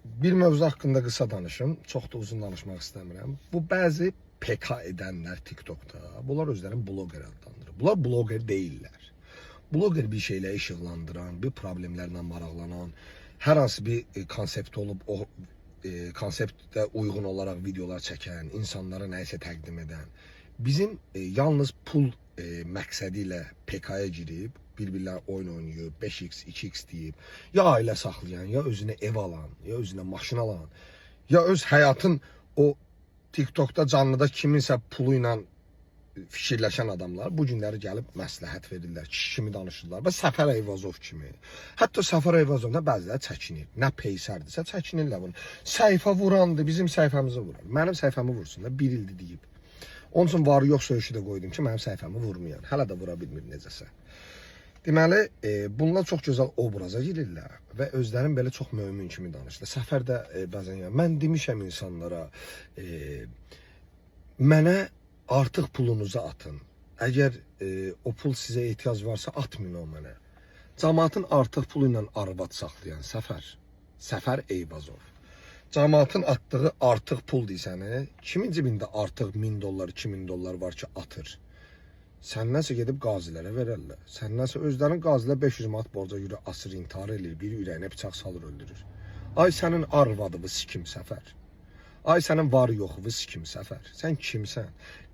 Bir mövzu haqqında qısa danışım. Çox da uzun danışmaq istəmirəm. Bu bəzi PK edənlər TikTokda, bunlar özlərini bloger adlandırır. Bunlar bloger deyirlər. Bloger bir şeylə işıqlandıran, bir problemlərlə maraqlanan, hər hansı bir konsept olub, o konseptə uyğun olaraq videolar çəkən, insanlara nəyisə təqdim edən, bizim yalnız pul məqsədi ilə PK-ya girib, bir-birlər oyun oynayıb, 5x, 2x deyib, ya ailə saxlayan, ya özünə ev alan, ya özünə maşın alan, ya öz həyatın o TikTokda canlıda kiminsə pulu ilə fikirləşən adamlar bu günləri gəlib məsləhət verirlər, kişi kimi danışırlar və Səfər Eyvazov kimi. Hətta Səfər Eyvazovda bəziləri çəkinir. Nə peysərdirsə çəkinirlər bunu. Səhifə vurandı, bizim səhifəmizi vurar. Mənim səhifəmi vursun da 1 ildir deyib. Onun üçün var yox söyüşü də qoydum ki, mənim səhifəmi vurmayan. Hələ də vura bilmir necəsə. Deməli, bunlar çox gözəl obraza girirlər və özlərin belə çox mömin kimi danışırlar. Səfər də bəzən ya, mən demişəm insanlara, mənə artıq pulunuzu atın. Əgər o pul sizə ehtiyac varsa, atmayın o mənə. Cəmaatın artıq pulu ilə arvad saxlayan Səfər Eyvazov. Cəmaatın atdığı artıq pul deysəni, kimin cibində artıq 1000 dollar, 2000 dollar var ki, atır? Sən nəsə gedib qazilərə verərlər. Sən nəsə özlərin qazilər 500 manat borca görə asır, intihar edir, biri ürəyinə bıçaq salır, öldürür. Ay sənin arvadını sikim Səfər. Ay sənin var yoxuvu sikim Səfər. Sən kimsən?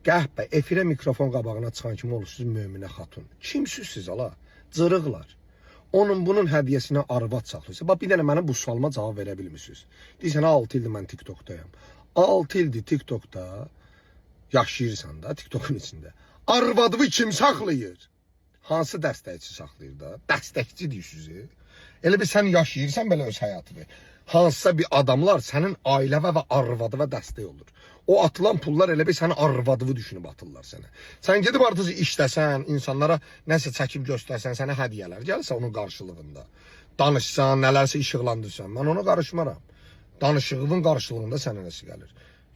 Qəhbə, efirə mikrofon qabağına çıxan kimi olursunuz Möminə xatun. Kimsiz siz ala? Cırıqlar. Onun bunun hədiyyəsinə arvad saxlayırsa. Bax, bir dənə mənim bu sualıma cavab verə bilmirsiniz. Deyirsən, 6 ildir mən TikTokdayım. 6 ildir TikTokda yaşayırsan da, TikTokun içində. Arvadını kim saxlayır? Hansı dəstəkçi saxlayır da? Dəstəkçi deyirsiniz. Elə bir sən yaşayırsan belə öz həyatını. Hansısa bir adamlar sənin ailəvə və arvadına dəstək olur. O atılan pullar elə bir sənin arvadını düşünüb atırlar sənə. Sən gedib artıq işləsən, insanlara nəsə çəkib göstərsən, sənə hədiyyələr gəlsə onun qarşılığında. Danışsan, nələrsə işıqlandırsan, mən ona qarışmaram. Danışığının qarşılığında sənə nəsə gəlir.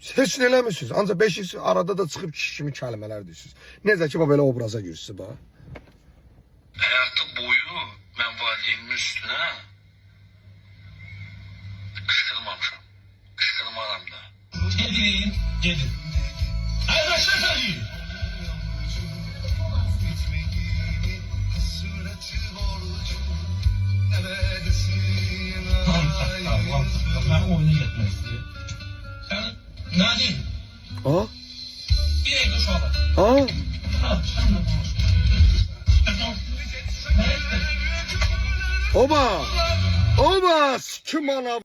Heç nə eləmirsiniz. Ancaq 5x arada da çıxıb kişi kimi kəlmələr deyirsiniz. Necə ki, belə obraza girsiniz, bax. Həyatı boyu mən valideynimin üstünə qışqırmamışam. Qışqırmaram da. Gedin. Hayır, başla söyleyin. Tamam. Ben oyuna gitmek istiyorum. Sen Nadim. Aa? Bir evde şu an. Aa? Oba! Oba! Sikim ana!